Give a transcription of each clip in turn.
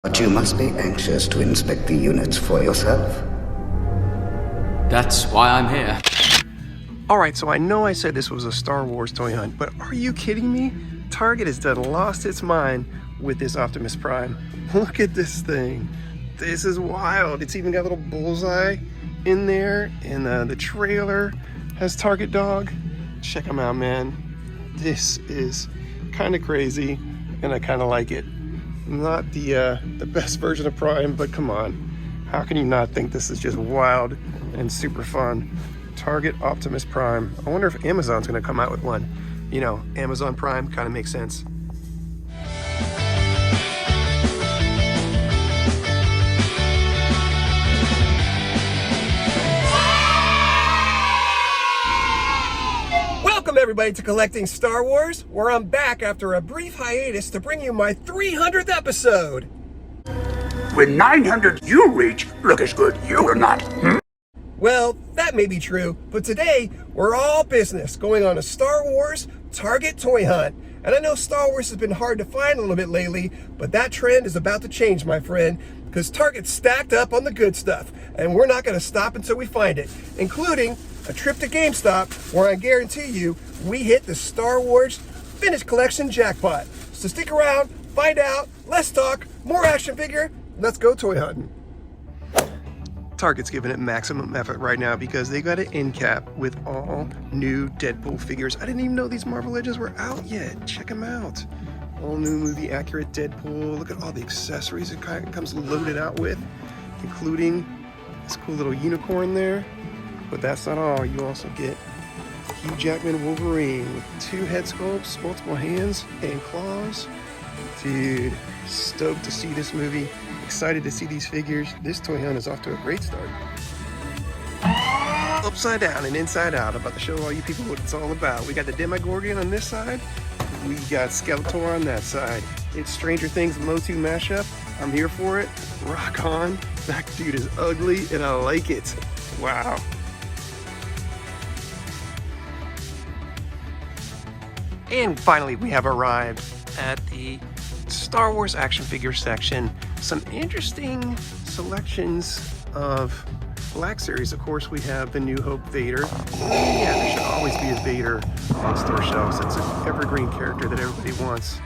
But you must be anxious to inspect the units for yourself. That's why I'm here. Alright, so I know I said this was a Star Wars toy hunt, but are you kidding me? Target has done lost its mind with this Optimus Prime. Look at this thing. This is wild. It's even got a little bullseye in there, and the trailer has Target Dog. Check them out, man. This is kind of crazy, and I kind of like it. Not the best version of Prime, but come on. How can you not think this is just wild and super fun? Target Optimus Prime. I wonder if Amazon's gonna come out with one. You know, Amazon Prime kind of makes sense. Welcome everybody to Collecting Star Wars, where I'm back after a brief hiatus to bring you my 300th episode. When 900 you reach, look as good you will not. Well, that may be true, but today we're all business going on a Star Wars Target toy hunt. And I know Star Wars has been hard to find a little bit lately, but that trend is about to change, my friend, because Target's stacked up on the good stuff, and we're not going to stop until we find it, including a trip to GameStop, where I guarantee you we hit the Star Wars Finished Collection jackpot. So stick around, find out, let's talk, more action figure, let's go toy hunting. Target's giving it maximum effort right now because they got an end cap with all new Deadpool figures. I didn't even know these Marvel Legends were out yet. Check them out. All new movie accurate Deadpool. Look at all the accessories it comes loaded out with, including this cool little unicorn there. But that's not all. You also get Hugh Jackman Wolverine with 2 head sculpts, multiple hands and claws. Dude, stoked to see this movie. Excited to see these figures. This toy hunt is off to a great start. Upside down and inside out. I'm about to show all you people what it's all about. We got the Demogorgon on this side. We got Skeletor on that side. It's Stranger Things Motu mashup. I'm here for it. Rock on. That dude is ugly and I like it. Wow. And finally, we have arrived at the Star Wars action figure section. Some interesting selections of Black Series. Of course, we have the New Hope Vader. Yeah, there should always be a Vader on store shelves. It's an evergreen character that everybody wants.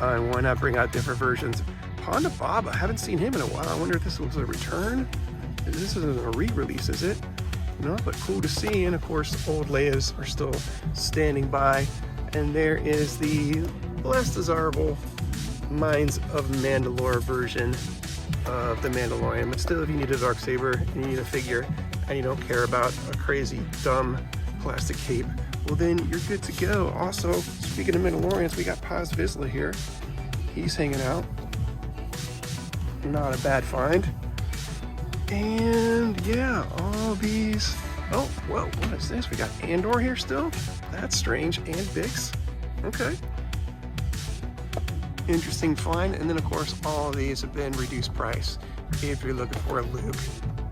And why not bring out different versions? Ponda Bob, I haven't seen him in a while. I wonder if this was a return? This isn't a re-release, is it? No, but cool to see. And of course, old Leia's are still standing by. And there is the less desirable Minds of Mandalore version of the Mandalorian. But still, if you need a Darksaber and you need a figure and you don't care about a crazy, dumb plastic cape, well then you're good to go. Also, speaking of Mandalorians, we got Paz Vizsla here. He's hanging out. Not a bad find. And yeah, all these... Oh, whoa, what is this? We got Andor here still? That's strange. And Bix. Okay. Interesting find. And then of course all of these have been reduced price. If you're looking for a Luke,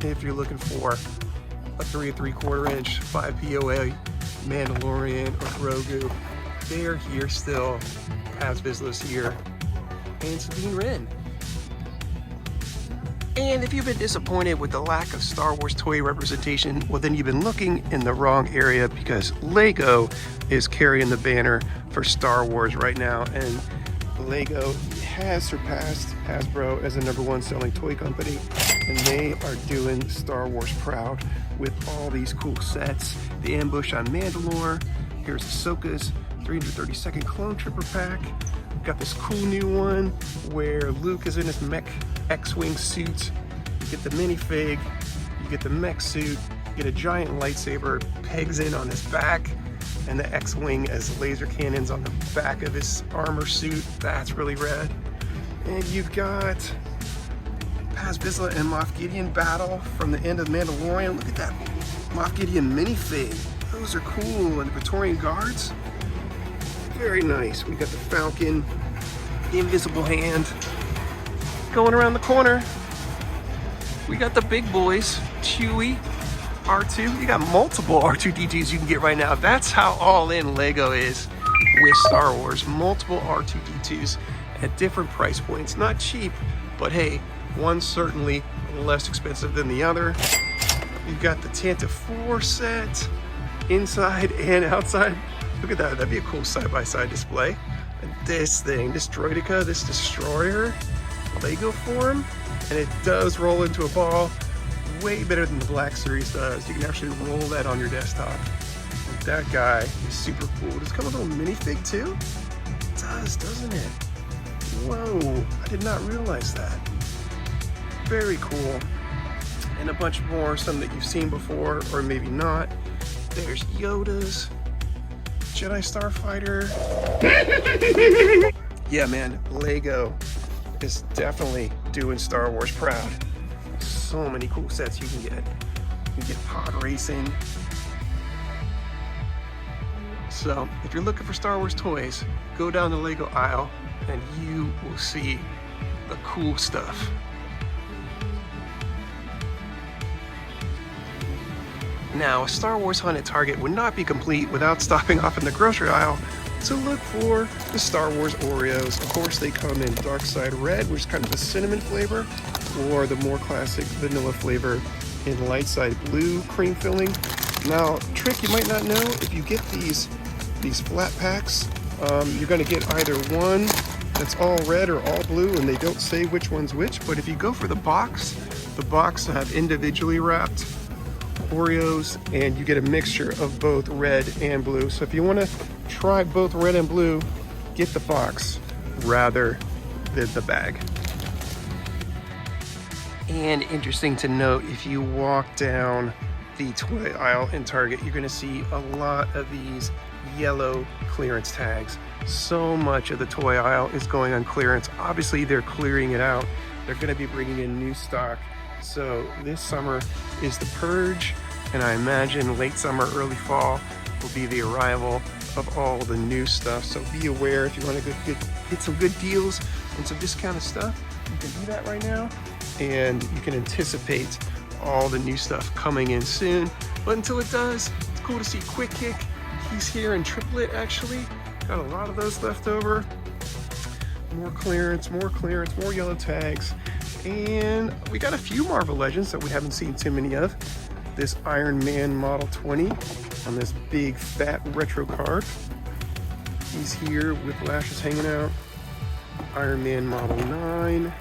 if you're looking for a 3 3/4 inch 5 POA Mandalorian or Grogu, they're here still. Paz Vizsla's here, and Sabine Wren. And if you've been disappointed with the lack of Star Wars toy representation, well then you've been looking in the wrong area, because Lego is carrying the banner for Star Wars right now, and Lego has surpassed Hasbro as the #1 selling toy company, and they are doing Star Wars proud with all these cool sets. The Ambush on Mandalore, here's Ahsoka's 332nd Clone Trooper pack. Got this cool new one where Luke is in his mech X-Wing suit. You get the minifig, you get the mech suit, you get a giant lightsaber, pegs in on his back, and the X-Wing as laser cannons on the back of his armor suit. That's really rad. And you've got Paz Vizsla and Moff Gideon battle from the end of Mandalorian. Look at that Moff Gideon minifig. Those are cool. And the Praetorian Guards. Very nice. We got the Falcon, the Invisible Hand. Going around the corner, we got the big boys, Chewie, R2. You got multiple R2-D2s you can get right now. That's how all in Lego is with Star Wars. Multiple R2-D2s at different price points. Not cheap, But hey, one's certainly less expensive than the other. You've got the Tanta 4 set, inside and outside. Look at that, that'd be a cool side-by-side display. And this thing, this Droideka, this Destroyer, Lego form, and it does roll into a ball way better than the Black Series does. You can actually roll that on your desktop. And that guy is super cool. Does it come with a little minifig too? It does, doesn't it? Whoa, I did not realize that. Very cool. And a bunch more, some that you've seen before, or maybe not. There's Yoda's, Jedi Starfighter. Yeah, man, Lego is definitely doing Star Wars proud. So many cool sets you can get. You can get pod racing. So, if you're looking for Star Wars toys, go down the Lego aisle and you will see the cool stuff. Now, a Star Wars hunt at Target would not be complete without stopping off in the grocery aisle to look for the Star Wars Oreos. Of course, they come in Dark Side Red, which is kind of a cinnamon flavor, or the more classic vanilla flavor in Light Side Blue cream filling. Now, trick you might not know, if you get these flat packs, you're gonna get either one that's all red or all blue, and they don't say which one's which, but if you go for the box will have individually wrapped Oreos, and you get a mixture of both red and blue. So if you want to try both red and blue, get the box rather than the bag. And interesting to note, if you walk down the toy aisle in Target, you're going to see a lot of these yellow clearance tags. So much of the toy aisle is going on clearance. Obviously, they're clearing it out. They're going to be bringing in new stock. So this summer is the purge, and I imagine late summer, early fall will be the arrival of all the new stuff. So be aware, if you want to get some good deals and some discounted stuff, you can do that right now, and you can anticipate all the new stuff coming in soon. But until it does, it's cool to see Quick Kick. He's here in triplet, actually. Got a lot of those left over. More clearance, more yellow tags. And we got a few Marvel Legends that we haven't seen too many of. This Iron Man Model 20 on this big fat retro card. He's here with lashes hanging out. Iron Man Model 9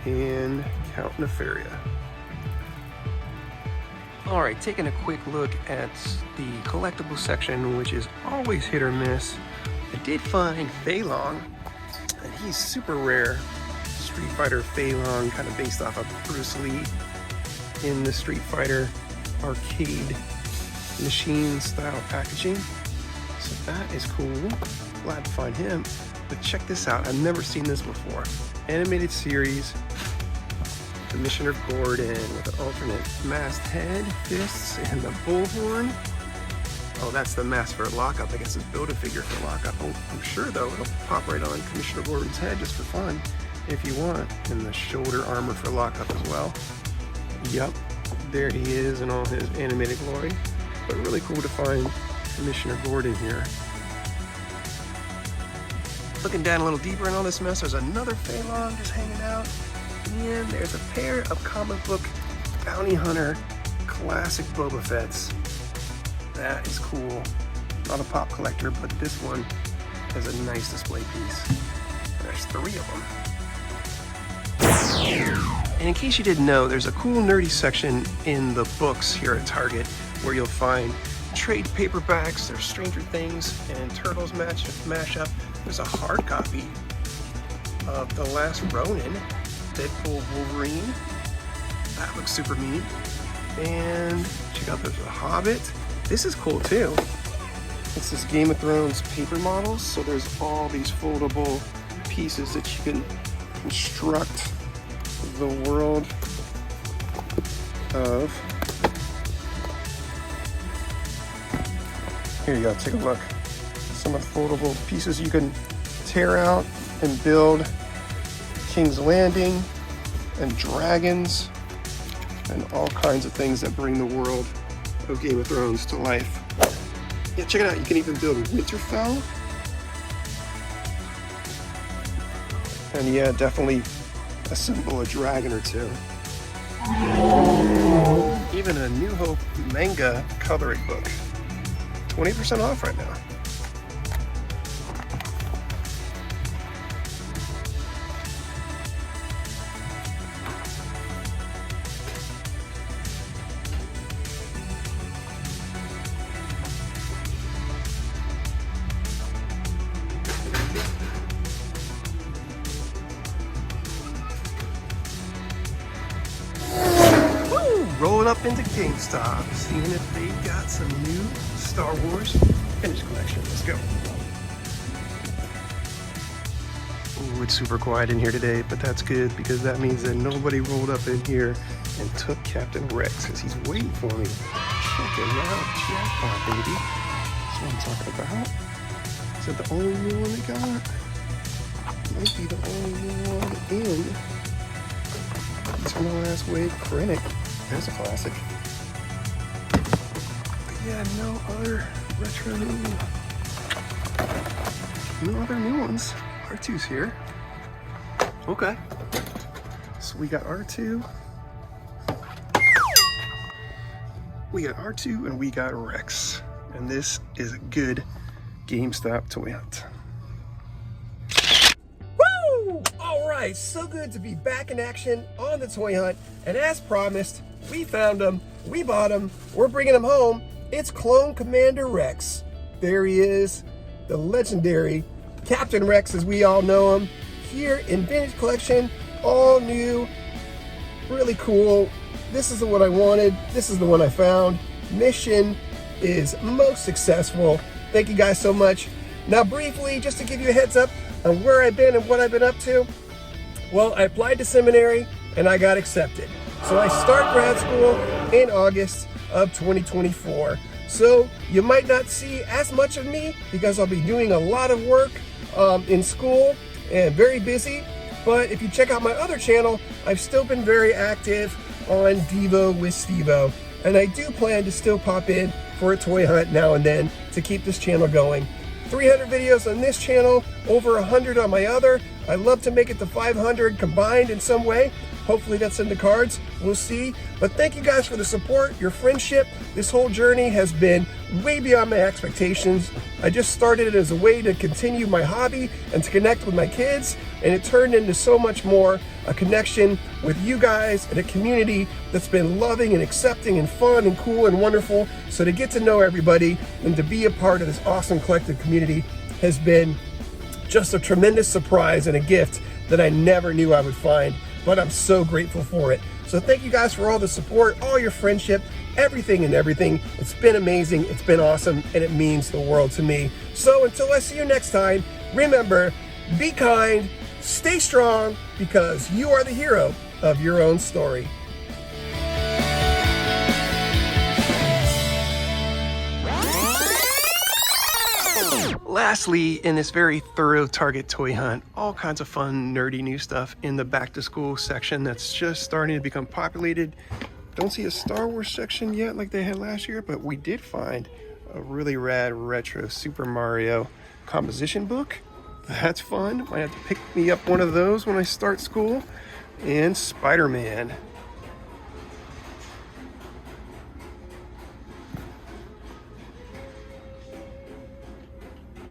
and Count Nefaria. All right, taking a quick look at the collectible section, which is always hit or miss. I did find Fei Long, and he's super rare. Street Fighter Fei Long, kind of based off of Bruce Lee in the Street Fighter arcade machine style packaging. So that is cool. Glad to find him. But check this out. I've never seen this before. Animated series. Commissioner Gordon with an alternate masked head, fists, and the bullhorn. Oh, that's the mask for lockup. I guess it's Build-A-Figure for lockup. Oh, I'm sure though it'll pop right on Commissioner Gordon's head just for fun if you want. And the shoulder armor for lockup as well. Yep, there he is in all his animated glory. But really cool to find Commissioner Gordon here. Looking down a little deeper in all this mess, there's another Fei Long just hanging out. And there's a pair of comic book bounty hunter classic Boba Fett's. That is cool. Not a pop collector, but this one has a nice display piece. There's 3 of them. And in case you didn't know, there's a cool nerdy section in the books here at Target where you'll find trade paperbacks. There's Stranger Things and Turtles mashup. There's a hard copy of The Last Ronin, Deadpool Wolverine. That looks super neat. And check out, there's a Hobbit. This is cool too. It's this Game of Thrones paper models. So there's all these foldable pieces that you can construct the world of. Here you go, take a look. Some of the foldable pieces you can tear out and build King's Landing and dragons and all kinds of things that bring the world of Game of Thrones to life. Yeah, check it out. You can even build Winterfell. And yeah, definitely assemble a dragon or two. Even a New Hope manga coloring book. 20% off right now. Rolling up into GameStop, seeing if they got some new Star Wars Vintage Collection. Let's go. Ooh, it's super quiet in here today, but that's good because that means that nobody rolled up in here and took Captain Rex because he's waiting for me. Check it out, jackpot, baby. That's what I'm talking about. Is that the only new one they got? Might be the only new one in Eternal Last Wave Krennic. There's a classic. But yeah, no other retro no other new ones. R2's here. Okay. So we got R2. We got R2 and we got Rex. And this is a good GameStop toy hunt. Woo! All right, so good to be back in action on the toy hunt. And as promised, we found him, we bought him, we're bringing him home. It's Clone Commander Rex. There he is, the legendary Captain Rex as we all know him, here in Vintage Collection, all new, really cool. This is the one I wanted, this is the one I found. Mission is most successful. Thank you guys so much. Now briefly, just to give you a heads up on where I've been and what I've been up to. Well, I applied to seminary and I got accepted. So I start grad school in August of 2024. So you might not see as much of me because I'll be doing a lot of work in school and very busy. But if you check out my other channel, I've still been very active on Devo with SteveO. And I do plan to still pop in for a toy hunt now and then to keep this channel going. 300 videos on this channel, over 100 on my other. I'd love to make it to 500 combined in some way. Hopefully that's in the cards, we'll see. But thank you guys for the support, your friendship. This whole journey has been way beyond my expectations. I just started it as a way to continue my hobby and to connect with my kids, and it turned into so much more, a connection with you guys and a community that's been loving and accepting and fun and cool and wonderful. So to get to know everybody and to be a part of this awesome collective community has been just a tremendous surprise and a gift that I never knew I would find, but I'm so grateful for it. So thank you guys for all the support, all your friendship, everything and everything. It's been amazing, it's been awesome, and it means the world to me. So until I see you next time, remember, be kind, stay strong, because you are the hero of your own story. Lastly, in this very thorough Target toy hunt, all kinds of fun, nerdy new stuff in the back to school section that's just starting to become populated. Don't see a Star Wars section yet like they had last year, but we did find a really rad retro Super Mario composition book. That's fun. Might have to pick me up one of those when I start school. And Spider-Man.